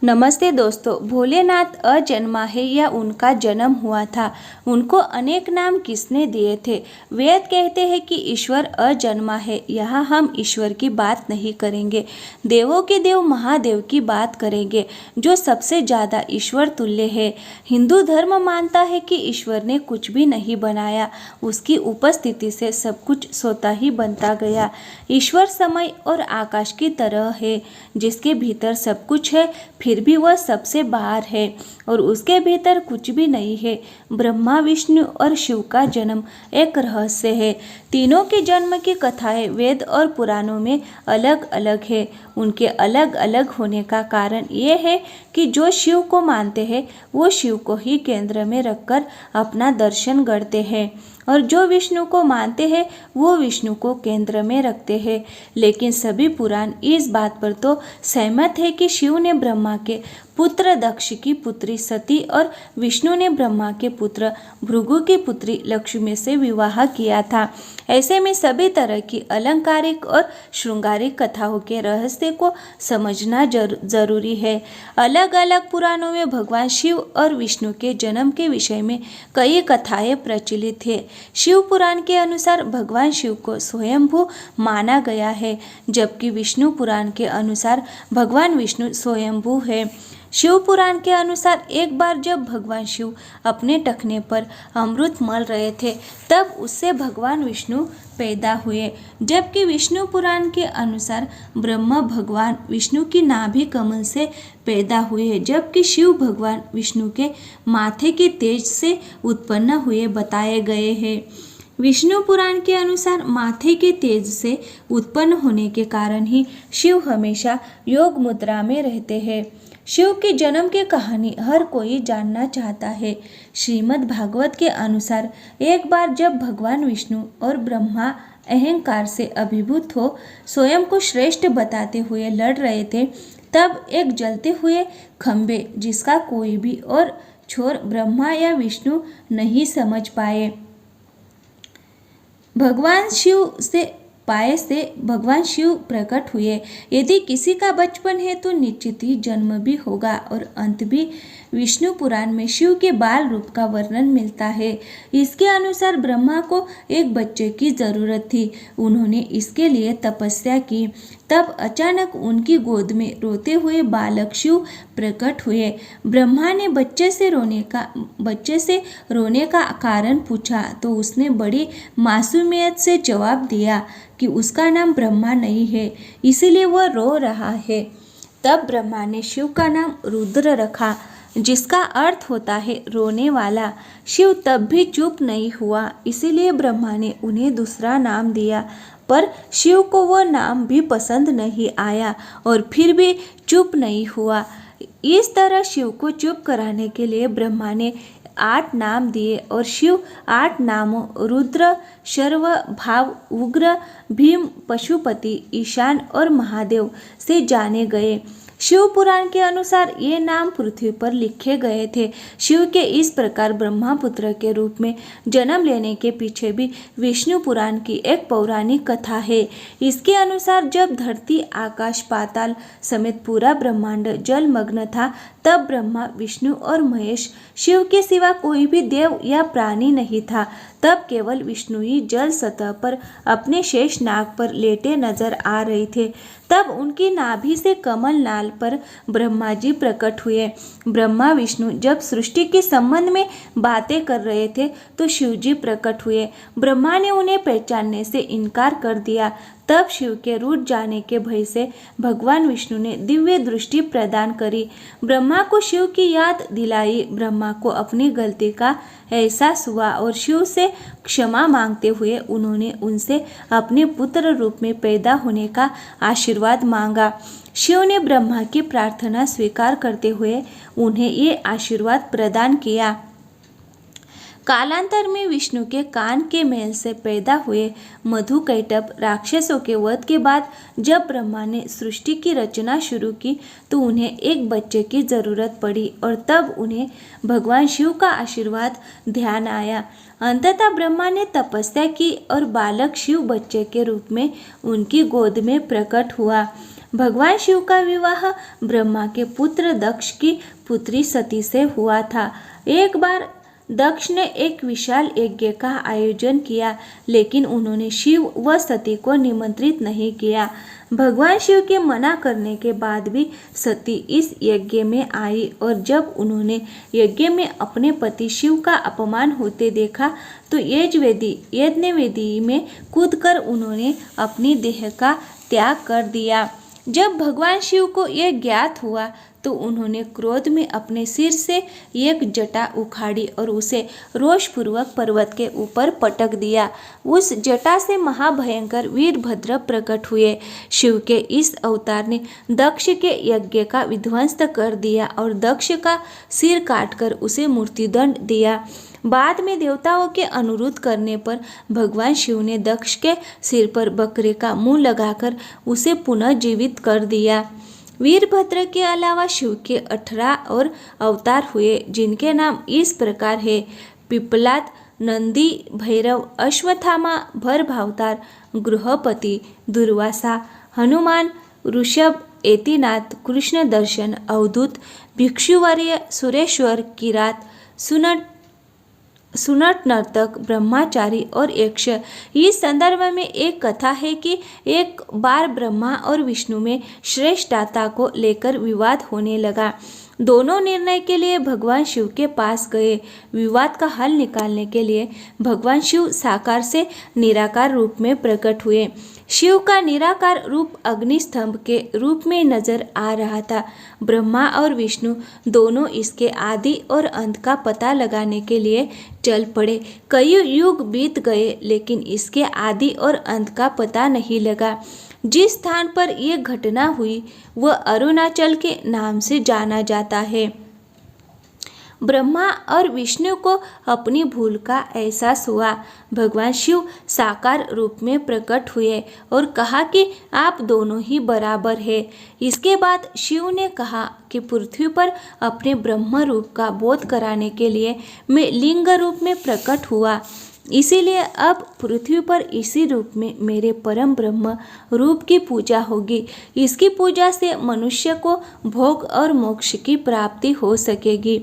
नमस्ते दोस्तों। भोलेनाथ अजन्मा है या उनका जन्म हुआ था? उनको अनेक नाम किसने दिए थे? वेद कहते हैं कि ईश्वर अजन्मा है। यहाँ हम ईश्वर की बात नहीं करेंगे, देवों के देव महादेव की बात करेंगे, जो सबसे ज़्यादा ईश्वर तुल्य है। हिंदू धर्म मानता है कि ईश्वर ने कुछ भी नहीं बनाया, उसकी उपस्थिति से सब कुछ स्वतः ही बनता गया। ईश्वर समय और आकाश की तरह है, जिसके भीतर सब कुछ है, फिर भी वह सबसे बाहर है और उसके भीतर कुछ भी नहीं है। ब्रह्मा, विष्णु और शिव का जन्म एक रहस्य है। तीनों के जन्म की कथाएं वेद और पुराणों में अलग अलग है। उनके अलग अलग होने का कारण ये है कि जो शिव को मानते हैं वो शिव को ही केंद्र में रखकर अपना दर्शन करते हैं, और जो विष्णु को मानते हैं वो विष्णु को केंद्र में रखते हैं। लेकिन सभी पुराण इस बात पर तो सहमत है कि शिव ने ब्रह्मा के पुत्र दक्ष की पुत्री सती और विष्णु ने ब्रह्मा के पुत्र भृगु की पुत्री लक्ष्मी से विवाह किया था। ऐसे में सभी तरह की अलंकारिक और श्रृंगारिक कथाओं के रहस्य को समझना जरूरी है। अलग अलग पुराणों में भगवान शिव और विष्णु के जन्म के विषय में कई कथाएं प्रचलित है। शिव पुराण के अनुसार भगवान शिव को स्वयंभू माना गया है, जबकि विष्णु पुराण के अनुसार भगवान विष्णु स्वयंभू है। शिव पुराण के अनुसार एक बार जब भगवान शिव अपने टखने पर अमृत मल रहे थे, तब उससे भगवान विष्णु पैदा हुए। जबकि विष्णु पुराण के अनुसार ब्रह्मा भगवान विष्णु की नाभि कमल से पैदा हुए, जबकि शिव भगवान विष्णु के माथे के तेज से उत्पन्न हुए बताए गए हैं। विष्णु पुराण के अनुसार माथे के तेज से उत्पन्न होने के कारण ही शिव हमेशा योग मुद्रा में रहते हैं। शिव के जन्म की कहानी हर कोई जानना चाहता है। श्रीमद् भागवत के अनुसार एक बार जब भगवान विष्णु और ब्रह्मा अहंकार से अभिभूत हो स्वयं को श्रेष्ठ बताते हुए लड़ रहे थे, तब एक जलते हुए खंभे जिसका कोई भी और छोर ब्रह्मा या विष्णु नहीं समझ पाए, भगवान शिव प्रकट हुए। यदि किसी का बचपन है तो निश्चित ही जन्म भी होगा और अंत भी। विष्णु पुराण में शिव के बाल रूप का वर्णन मिलता है। इसके अनुसार ब्रह्मा को एक बच्चे की जरूरत थी। उन्होंने इसके लिए तपस्या की। तब अचानक उनकी गोद में रोते हुए बालक शिव प्रकट हुए। ब्रह्मा ने बच्चे से रोने का कारण पूछा तो उसने बड़ी मासूमियत से जवाब दिया कि उसका नाम ब्रह्मा नहीं है, इसीलिए वह रो रहा है। तब ब्रह्मा ने शिव का नाम रुद्र रखा, जिसका अर्थ होता है रोने वाला। शिव तब भी चुप नहीं हुआ, इसीलिए ब्रह्मा ने उन्हें दूसरा नाम दिया, पर शिव को वह नाम भी पसंद नहीं आया और फिर भी चुप नहीं हुआ। इस तरह शिव को चुप कराने के लिए ब्रह्मा ने 8 नाम दिए और शिव 8 नामों रुद्र, शर्व, भाव, उग्र, भीम, पशुपति, ईशान और महादेव से जाने गए। शिव पुराण के अनुसार ये नाम पृथ्वी पर लिखे गए थे। शिव के इस प्रकार ब्रह्मपुत्र के रूप में जन्म लेने के पीछे भी विष्णु पुराण की एक पौराणिक कथा है। इसके अनुसार जब धरती, आकाश, पाताल समेत पूरा ब्रह्मांड जलमग्न था, तब ब्रह्मा, विष्णु और महेश, शिव के सिवा कोई भी देव या प्राणी नहीं था। तब केवल विष्णु ही जल सतह पर अपने शेष नाग पर लेटे नजर आ रहे थे। तब उनकी नाभि से कमल नाल पर ब्रह्मा जी प्रकट हुए। ब्रह्मा विष्णु जब सृष्टि के संबंध में बातें कर रहे थे तो शिव जी प्रकट हुए। ब्रह्मा ने उन्हें पहचानने से इनकार कर दिया। तब शिव के रूठ जाने के भय से भगवान विष्णु ने दिव्य दृष्टि प्रदान करी, ब्रह्मा को शिव की याद दिलाई। ब्रह्मा को अपनी गलती का एहसास हुआ और शिव से क्षमा मांगते हुए उन्होंने उनसे अपने पुत्र रूप में पैदा होने का आशीर्वाद मांगा। शिव ने ब्रह्मा की प्रार्थना स्वीकार करते हुए उन्हें ये आशीर्वाद प्रदान किया। कालांतर में विष्णु के कान के मेल से पैदा हुए मधुकैटभ राक्षसों के वध के बाद जब ब्रह्मा ने सृष्टि की रचना शुरू की तो उन्हें एक बच्चे की जरूरत पड़ी और तब उन्हें भगवान शिव का आशीर्वाद ध्यान आया। अंततः ब्रह्मा ने तपस्या की और बालक शिव बच्चे के रूप में उनकी गोद में प्रकट हुआ। भगवान शिव का विवाह ब्रह्मा के पुत्र दक्ष की पुत्री सती से हुआ था। एक बार दक्ष ने एक विशाल यज्ञ का आयोजन किया, लेकिन उन्होंने शिव व सती को निमंत्रित नहीं किया। भगवान शिव के मना करने के बाद भी सती इस यज्ञ में आई और जब उन्होंने यज्ञ में अपने पति शिव का अपमान होते देखा तो यज्ञवेदी में कूदकर उन्होंने अपनी देह का त्याग कर दिया। जब भगवान शिव को यह ज्ञात हुआ तो उन्होंने क्रोध में अपने सिर से एक जटा उखाड़ी और उसे रोषपूर्वक पर्वत के ऊपर पटक दिया। उस जटा से महाभयंकर वीरभद्र प्रकट हुए। शिव के इस अवतार ने दक्ष के यज्ञ का विध्वंस कर दिया और दक्ष का सिर काटकर उसे मृत्युदंड दिया। बाद में देवताओं के अनुरोध करने पर भगवान शिव ने दक्ष के सिर पर बकरे का मुंह लगाकर उसे पुनः जीवित कर दिया। वीरभद्र के अलावा शिव के 18 और अवतार हुए, जिनके नाम इस प्रकार है: पिप्पलाद, नंदी, भैरव, अश्वत्थामा, भरभावतार, गृहपति, दुर्वासा, हनुमान, ऋषभ, एतिनाथ, कृष्ण दर्शन, अवधूत, भिक्षुवर्य, सुरेश्वर, किरात, सुनट नर्तक, ब्रह्मचारी और यक्ष। इस संदर्भ में एक कथा है कि एक बार ब्रह्मा और विष्णु में श्रेष्ठता को लेकर विवाद होने लगा। दोनों निर्णय के लिए भगवान शिव के पास गए। विवाद का हल निकालने के लिए भगवान शिव साकार से निराकार रूप में प्रकट हुए। शिव का निराकार रूप अग्निस्तंभ के रूप में नजर आ रहा था। ब्रह्मा और विष्णु दोनों इसके आदि और अंत का पता लगाने के लिए चल पड़े। कई युग बीत गए, लेकिन इसके आदि और अंत का पता नहीं लगा। जिस स्थान पर यह घटना हुई वह अरुणाचल के नाम से जाना जाता है। ब्रह्मा और विष्णु को अपनी भूल का एहसास हुआ। भगवान शिव साकार रूप में प्रकट हुए और कहा कि आप दोनों ही बराबर हैं। इसके बाद शिव ने कहा कि पृथ्वी पर अपने ब्रह्म रूप का बोध कराने के लिए मैं लिंग रूप में प्रकट हुआ। इसीलिए अब पृथ्वी पर इसी रूप में मेरे परम ब्रह्म रूप की पूजा होगी। इसकी पूजा से मनुष्य को भोग और मोक्ष की प्राप्ति हो सकेगी।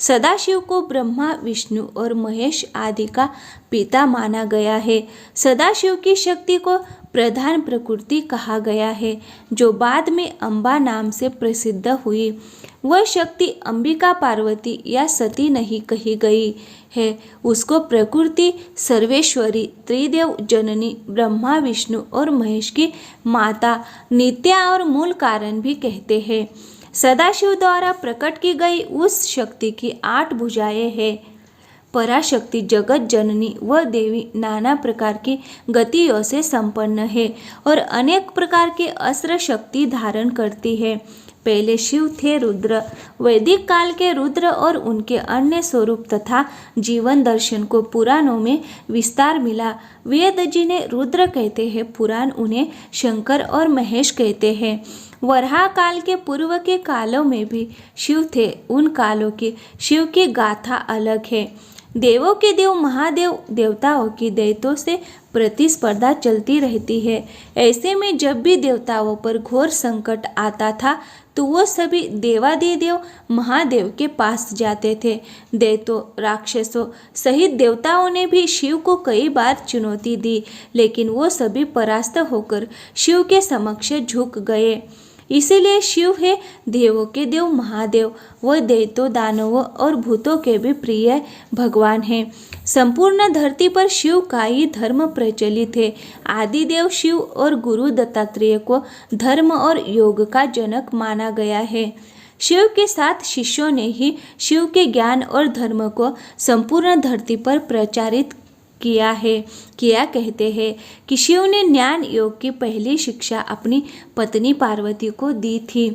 सदाशिव को ब्रह्मा, विष्णु और महेश आदि का पिता माना गया है। सदाशिव की शक्ति को प्रधान प्रकृति कहा गया है, जो बाद में अम्बा नाम से प्रसिद्ध हुई। वह शक्ति अंबिका, पार्वती या सती नहीं कही गई है। उसको प्रकृति, सर्वेश्वरी, त्रिदेव जननी, ब्रह्मा, विष्णु और महेश की माता, नित्या और मूल कारण भी कहते हैं। सदाशिव द्वारा प्रकट की गई उस शक्ति की 8 भुजाएं हैं। पराशक्ति जगत जननी व देवी नाना प्रकार की गतियों से संपन्न है और अनेक प्रकार के अस्त्र शक्ति धारण करती है। पहले शिव थे रुद्र। वैदिक काल के रुद्र और उनके अन्य स्वरूप तथा जीवन दर्शन को पुराणों में विस्तार मिला। वेद जिन्हें रुद्र कहते हैं, पुराण उन्हें शंकर और महेश कहते हैं। वराह काल के पूर्व के कालों में भी शिव थे। उन कालों की शिव की गाथा अलग है। देवों के देव महादेव, देवताओं की दैत्यों से प्रतिस्पर्धा चलती रहती है। ऐसे में जब भी देवताओं पर घोर संकट आता था तो वो सभी देवादिदेव महादेव के पास जाते थे। दैत्यों, राक्षसों सहित देवताओं ने भी शिव को कई बार चुनौती दी, लेकिन वो सभी परास्त होकर शिव के समक्ष झुक गए। इसीलिए शिव है देवों के देव महादेव। वह दैत्यों, दानवों और भूतों के भी प्रिय भगवान हैं। संपूर्ण धरती पर शिव का ही धर्म प्रचलित है। आदिदेव शिव और गुरु दत्तात्रेय को धर्म और योग का जनक माना गया है। शिव के 7 शिष्यों ने ही शिव के ज्ञान और धर्म को संपूर्ण धरती पर प्रचारित किया कहते हैं कि शिव ने ज्ञान योग की पहली शिक्षा अपनी पत्नी पार्वती को दी थी।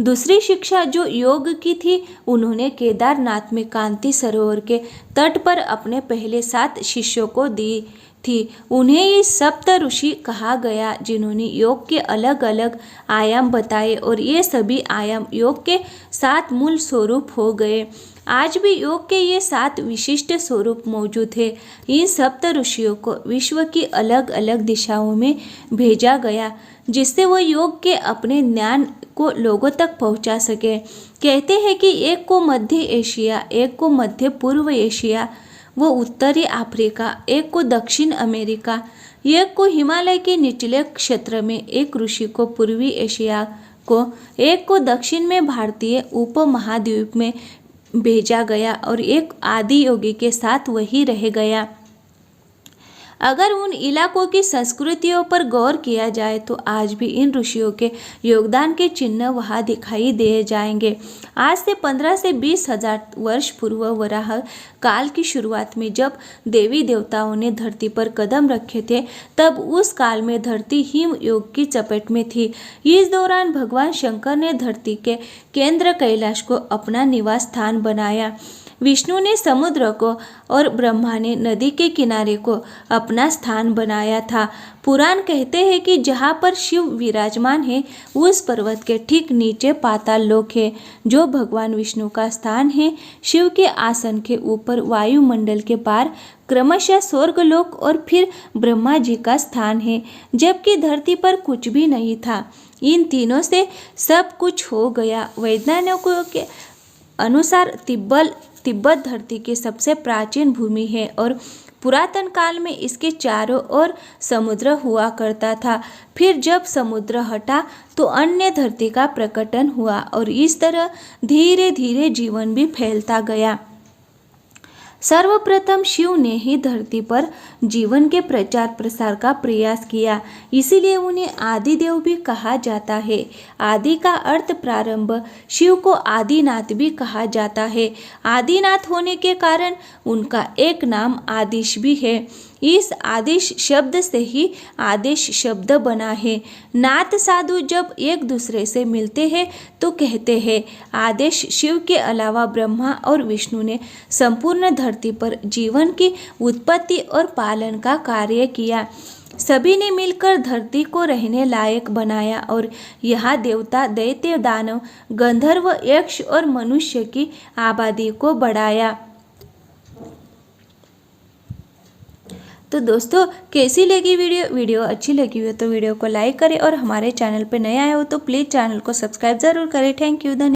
दूसरी शिक्षा जो योग की थी उन्होंने केदारनाथ में कांति सरोवर के तट पर अपने पहले 7 शिष्यों को दी। थी। उन्हें ये सप्त ऋषि कहा गया जिन्होंने योग के अलग अलग आयाम बताए और ये सभी आयाम योग के 7 मूल स्वरूप हो गए। आज भी योग के ये 7 विशिष्ट स्वरूप मौजूद है। इन सप्त ऋषियों को विश्व की अलग अलग दिशाओं में भेजा गया जिससे वो योग के अपने ज्ञान को लोगों तक पहुंचा सके। कहते हैं कि एक को मध्य एशिया, एक को मध्य पूर्व एशिया वो उत्तरी अफ्रीका, एक को दक्षिण अमेरिका, एक को हिमालय के निचले क्षेत्र में, एक ऋषि को पूर्वी एशिया को, एक को दक्षिण में भारतीय उपमहाद्वीप में भेजा गया और एक आदि योगी के साथ वही रह गया। अगर उन इलाकों की संस्कृतियों पर गौर किया जाए तो आज भी इन ऋषियों के योगदान के चिन्ह वहाँ दिखाई दे जाएंगे। आज से 15 से 20 हजार वर्ष पूर्व वराह काल की शुरुआत में जब देवी देवताओं ने धरती पर कदम रखे थे तब उस काल में धरती हिम योग की चपेट में थी। इस दौरान भगवान शंकर ने धरती के केंद्र कैलाश को अपना निवास स्थान बनाया। विष्णु ने समुद्र को और ब्रह्मा ने नदी के किनारे को अपना स्थान बनाया था। पुराण कहते हैं कि जहाँ पर शिव विराजमान है उस पर्वत के ठीक नीचे पाताल लोक है जो भगवान विष्णु का स्थान है। शिव के आसन के ऊपर वायुमंडल के पार क्रमशः स्वर्गलोक और फिर ब्रह्मा जी का स्थान है, जबकि धरती पर कुछ भी नहीं था। इन तीनों से सब कुछ हो गया। वैज्ञानिकों के अनुसार तिब्बत धरती की सबसे प्राचीन भूमि है और पुरातन काल में इसके चारों ओर समुद्र हुआ करता था। फिर जब समुद्र हटा तो अन्य धरती का प्रकटन हुआ और इस तरह धीरे धीरे जीवन भी फैलता गया। सर्वप्रथम शिव ने ही धरती पर जीवन के प्रचार प्रसार का प्रयास किया, इसीलिए उन्हें आदिदेव भी कहा जाता है। आदि का अर्थ प्रारंभ, शिव को आदिनाथ भी कहा जाता है। आदिनाथ होने के कारण उनका एक नाम आदिश भी है। इस आदेश शब्द से ही आदेश शब्द बना है। नाथ साधु जब एक दूसरे से मिलते हैं तो कहते हैं आदेश शिव के अलावा ब्रह्मा और विष्णु ने संपूर्ण धरती पर जीवन की उत्पत्ति और पालन का कार्य किया। सभी ने मिलकर धरती को रहने लायक बनाया और यहाँ देवता, दैत्य, दानव, गंधर्व, यक्ष और मनुष्य की आबादी को बढ़ाया। तो दोस्तों कैसी लगी वीडियो अच्छी लगी हो तो वीडियो को लाइक करें और हमारे चैनल पर नए आए हो तो प्लीज़ चैनल को सब्सक्राइब ज़रूर करें। Thank you. धन्यवाद।